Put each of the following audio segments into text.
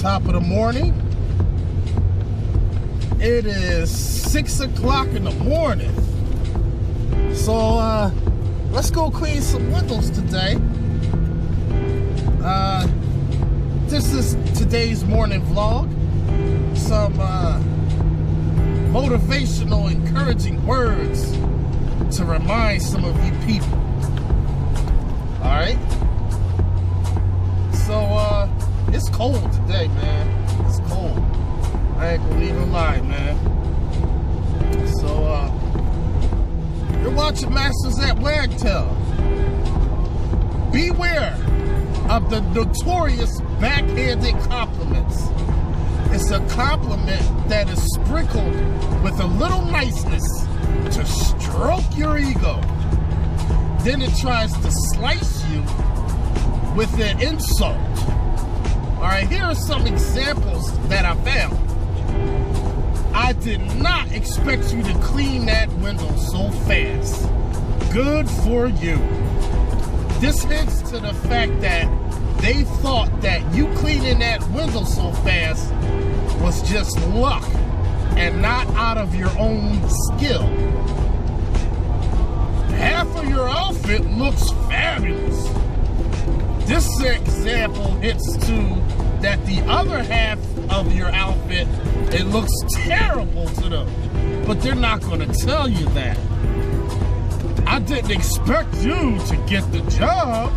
Top of the morning. It is 6 o'clock in the morning. So let's go clean some windows today. This is today's morning vlog. Some motivational, encouraging words to remind some of you people. Alright? So it's cold today, man. It's cold. I ain't gonna even lie, man. So you're watching Masters at Wagtail. Beware of the notorious backhanded compliments. It's a compliment that is sprinkled with a little niceness to stroke your ego. Then it tries to slice you with an insult. Alright, here are some examples that I found. I did not expect you to clean that window so fast. Good for you. This hints to the fact that they thought that you cleaning that window so fast was just luck and not out of your own skill. Half of your outfit looks fabulous. This example hits to that the other half of your outfit, it looks terrible to them, but they're not going to tell you that. I didn't expect you to get the job.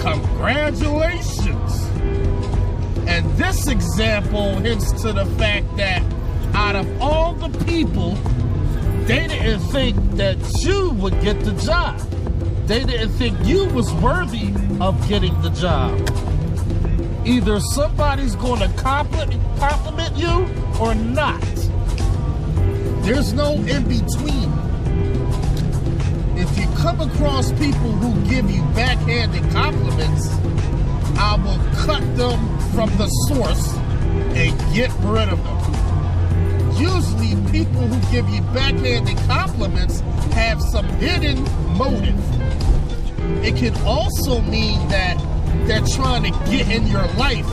Congratulations. And this example hints to the fact that out of all the people, they didn't think that you would get the job. They didn't think you was worthy of getting the job. Either somebody's going to compliment you or not. There's no in between. If you come across people who give you backhanded compliments, I will cut them from the source and get rid of them. Usually people who give you backhanded compliments have some hidden motive. It can also mean that they're trying to get in your life,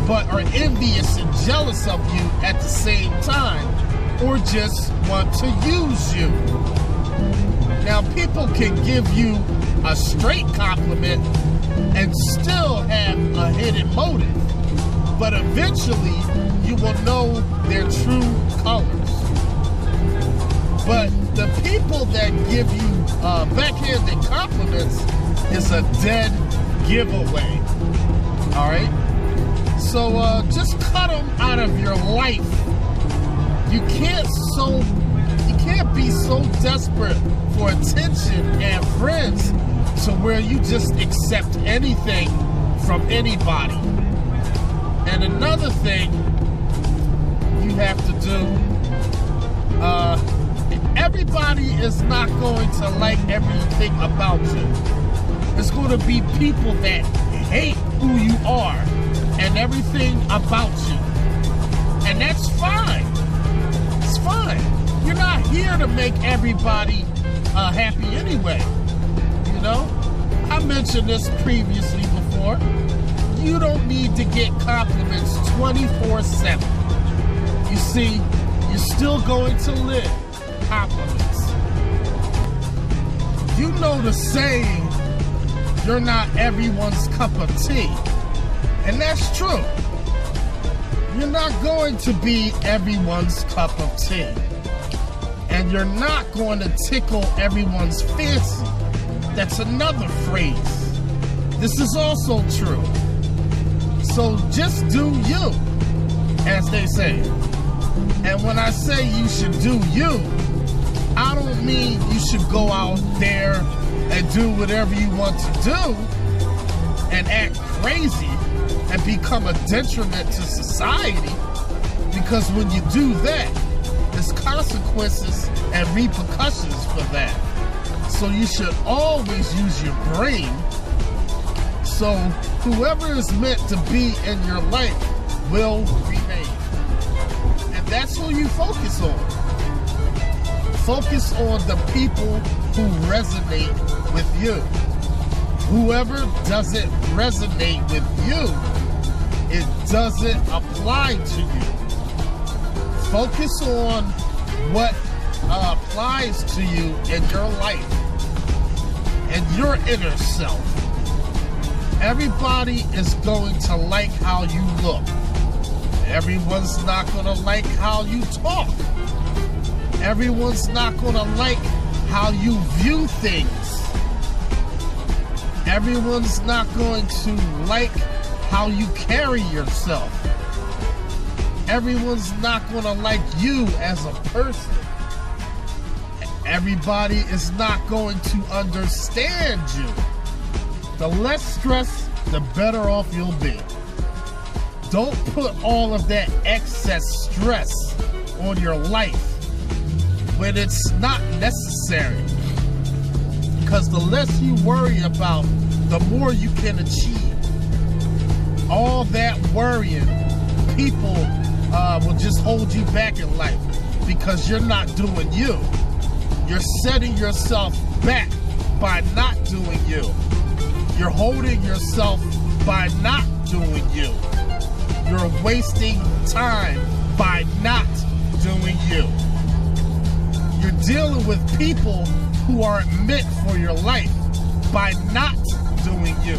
but are envious and jealous of you at the same time, or just want to use you. Now, people can give you a straight compliment and still have a hidden motive, but eventually you will know their true colors. But the people that give you backhanded compliments is a dead giveaway. Alright? So just cut them out of your life. You can't be so desperate for attention and friends to where you just accept anything from anybody. And another thing you have to do, everybody is not going to like everything about you. There's going to be people that hate who you are and everything about you. And that's fine. It's fine. You're not here to make everybody happy anyway. You know? I mentioned this previously before. You don't need to get compliments 24/7. You see, you're still going to live compliments. You know the saying, you're not everyone's cup of tea. And that's true. You're not going to be everyone's cup of tea. And you're not going to tickle everyone's fancy. That's another phrase. This is also true. So just do you, as they say. And when I say you should do you, I don't mean you should go out there and do whatever you want to do and act crazy and become a detriment to society, because when you do that, there's consequences and repercussions for that. So you should always use your brain. So whoever is meant to be in your life will remain. And that's who you focus on. Focus on the people who resonate with you. Whoever doesn't resonate with you, it doesn't apply to you. Focus on what applies to you in your life and your inner self. Everybody is going to like how you look. Everyone's not going to like how you talk. Everyone's not going to like how you view things. Everyone's not going to like how you carry yourself. Everyone's not going to like you as a person. Everybody is not going to understand you. The less stress, the better off you'll be. Don't put all of that excess stress on your life when it's not necessary. Because the less you worry about, the more you can achieve. All that worrying, people will just hold you back in life because you're not doing you. You're setting yourself back by not doing you. You're holding yourself by not doing you. You're wasting time by not doing you. You're dealing with people who aren't meant for your life by not doing you.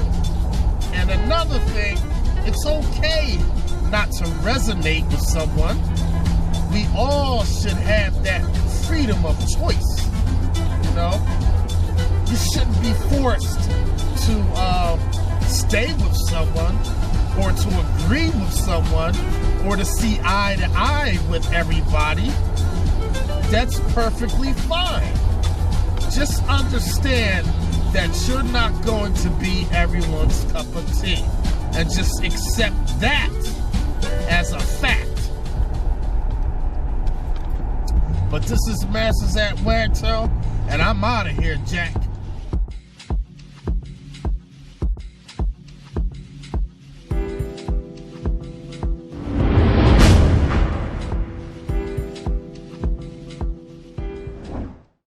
And another thing, it's okay not to resonate with someone. We all should have that freedom of choice, you know? You shouldn't be forced to stay with someone or to agree with someone or to see eye to eye with everybody. That's perfectly fine. Just understand that you're not going to be everyone's cup of tea, and just accept that as a fact. But this is Masters at M.A.W, and I'm out of here, Jack.